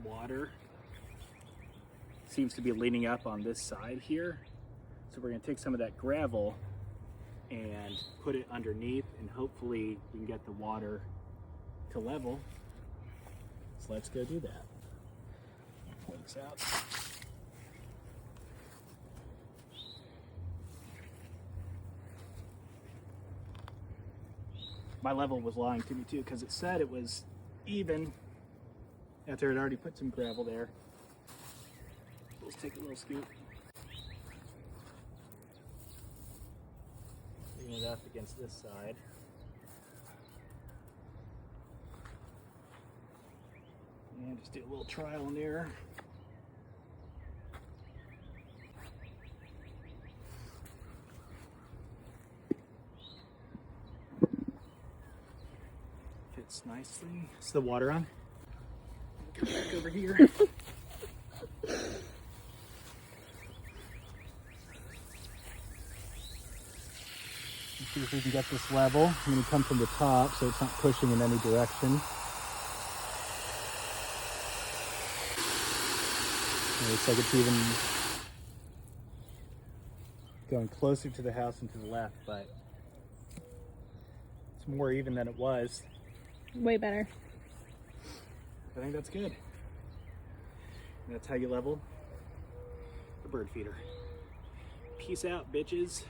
water seems to be leaning up on this side here. So we're gonna take some of that gravel and put it underneath, and hopefully we can get the water to level. So let's go do that. Pull this out. My level was lying to me too, because it said it was even after it already put some gravel there. Let's take a little scoop. Lean it up against this side. And just do a little trial and error. Fits nicely. Is the water on? Get back over here. Let's see if we can get this level. I'm going to come from the top so it's not pushing in any direction. It looks like it's even going closer to the house and to the left, but it's more even than it was. Way better. I think that's good. And that's how you level the bird feeder. Peace out, bitches.